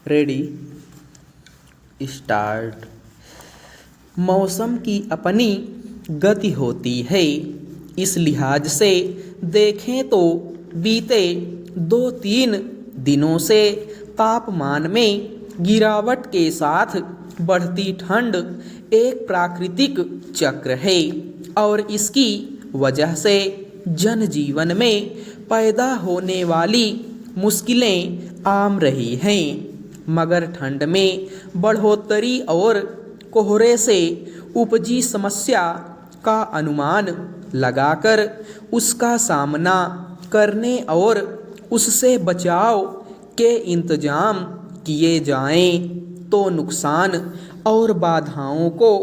Ready start. मौसम की अपनी गति होती है। इस लिहाज से देखें तो बीते 2-3 दिनों से तापमान में गिरावट के साथ बढ़ती ठंड एक प्राकृतिक चक्र है और इसकी वजह से जनजीवन में पैदा होने वाली मुश्किलें आम रही हैं। मगर ठंड में बढ़ोतरी और कोहरे से उपजी समस्या का अनुमान लगाकर उसका सामना करने और उससे बचाव के इंतजाम किए जाएं तो नुकसान और बाधाओं को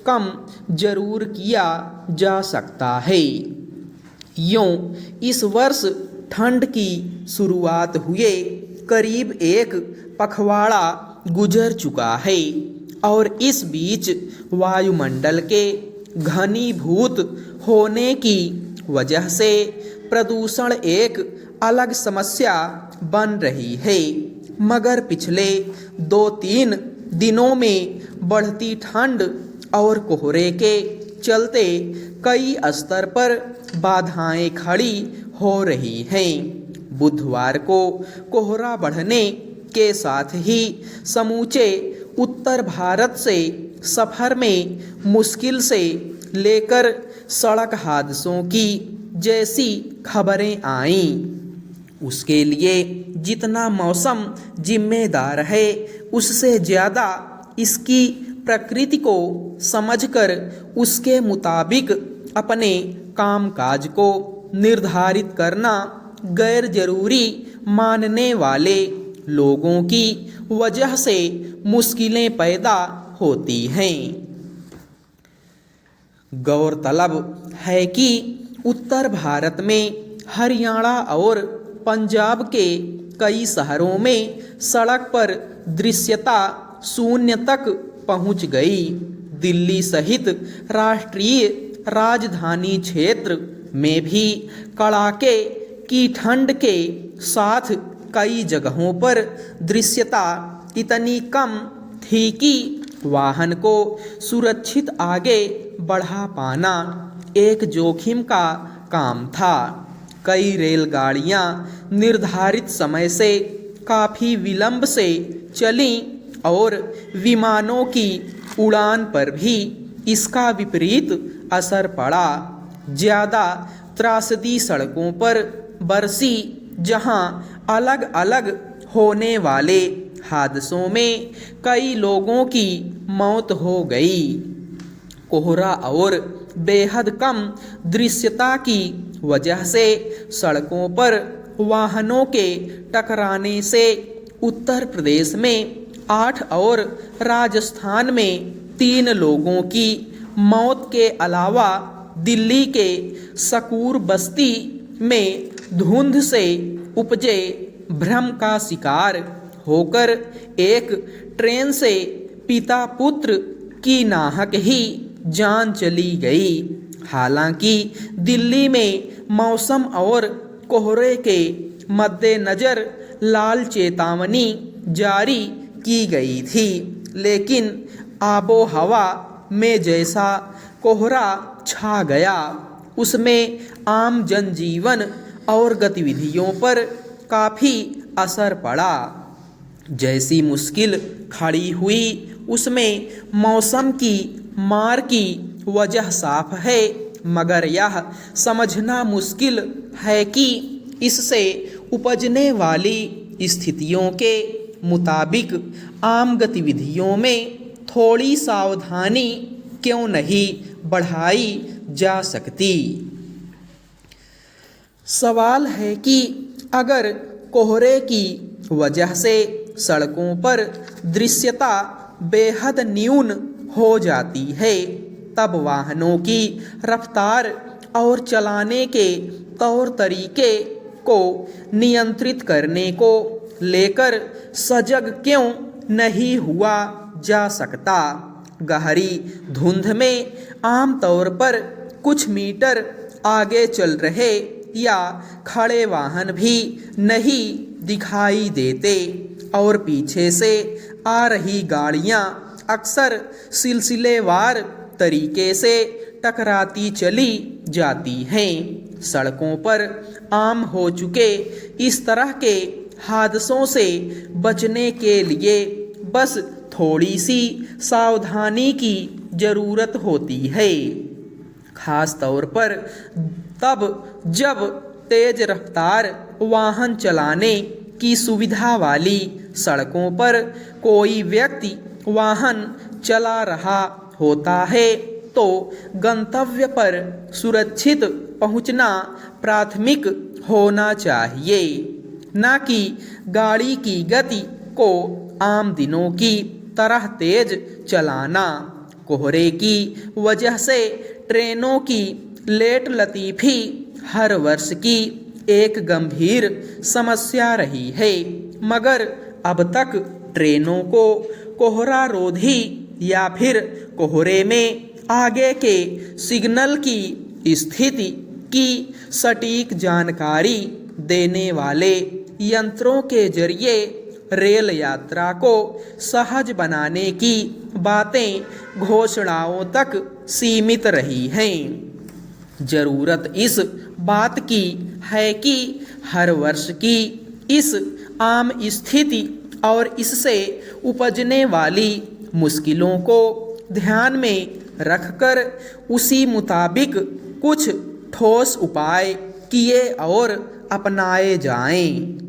कम जरूर किया जा सकता है। यूं इस वर्ष ठंड की शुरुआत हुए करीब एक पखवाड़ा गुजर चुका है और इस बीच वायुमंडल के घनीभूत होने की वजह से प्रदूषण एक अलग समस्या बन रही है। मगर पिछले 2-3 दिनों में बढ़ती ठंड और कोहरे के चलते कई स्तर पर बाधाएं खड़ी हो रही हैं। बुधवार को कोहरा बढ़ने के साथ ही समूचे उत्तर भारत से सफ़र में मुश्किल से लेकर सड़क हादसों की जैसी खबरें आईं। उसके लिए जितना मौसम जिम्मेदार है उससे ज़्यादा इसकी प्रकृति को समझकर उसके मुताबिक अपने कामकाज को निर्धारित करना गैर जरूरी मानने वाले लोगों की वजह से मुश्किलें पैदा होती हैं। गौरतलब है कि उत्तर भारत में हरियाणा और पंजाब के कई शहरों में सड़क पर दृश्यता शून्य तक पहुंच गई। दिल्ली सहित राष्ट्रीय राजधानी क्षेत्र में भी कड़ाके की ठंड के साथ कई जगहों पर दृश्यता इतनी कम थी कि वाहन को सुरक्षित आगे बढ़ा पाना एक जोखिम का काम था। कई रेलगाड़ियां निर्धारित समय से काफ़ी विलंब से चलीं और विमानों की उड़ान पर भी इसका विपरीत असर पड़ा। ज़्यादा त्रासदी सड़कों पर बरसी जहां अलग अलग होने वाले हादसों में कई लोगों की मौत हो गई। कोहरा और बेहद कम दृश्यता की वजह से सड़कों पर वाहनों के टकराने से उत्तर प्रदेश में 8 और राजस्थान में 3 लोगों की मौत के अलावा दिल्ली के सकूर बस्ती में धुंध से उपजे भ्रम का शिकार होकर एक ट्रेन से पिता पुत्र की नाहक ही जान चली गई। हालांकि दिल्ली में मौसम और कोहरे के मद्देनज़र लाल चेतावनी जारी की गई थी, लेकिन आबो हवा में जैसा कोहरा छा गया उसमें आम जनजीवन और गतिविधियों पर काफ़ी असर पड़ा। जैसी मुश्किल खड़ी हुई उसमें मौसम की मार की वजह साफ है, मगर यह समझना मुश्किल है कि इससे उपजने वाली स्थितियों के मुताबिक आम गतिविधियों में थोड़ी सावधानी क्यों नहीं बढ़ाई जा सकती। सवाल है कि अगर कोहरे की वजह से सड़कों पर दृश्यता बेहद न्यून हो जाती है तब वाहनों की रफ्तार और चलाने के तौर तरीके को नियंत्रित करने को लेकर सजग क्यों नहीं हुआ जा सकता। गहरी धुंध में आमतौर पर कुछ मीटर आगे चल रहे या खड़े वाहन भी नहीं दिखाई देते, और पीछे से आ रही गाड़ियां अक्सर सिलसिलेवार तरीके से टकराती चली जाती हैं। सड़कों पर आम हो चुके इस तरह के हादसों से बचने के लिए बस थोड़ी सी सावधानी की ज़रूरत होती है, खास तौर पर तब जब तेज रफ्तार वाहन चलाने की सुविधा वाली सड़कों पर कोई व्यक्ति वाहन चला रहा होता है तो गंतव्य पर सुरक्षित पहुंचना प्राथमिक होना चाहिए, न कि गाड़ी की गति को आम दिनों की तरह तेज चलाना। कोहरे की वजह से ट्रेनों की लेट लतीफ़ी हर वर्ष की एक गंभीर समस्या रही है, मगर अब तक ट्रेनों को कोहरा रोधी या फिर कोहरे में आगे के सिग्नल की स्थिति की सटीक जानकारी देने वाले यंत्रों के जरिए रेल यात्रा को सहज बनाने की बातें घोषणाओं तक सीमित रही हैं। ज़रूरत इस बात की है कि हर वर्ष की इस आम स्थिति और इससे उपजने वाली मुश्किलों को ध्यान में रखकर उसी मुताबिक कुछ ठोस उपाय किए और अपनाए जाएं।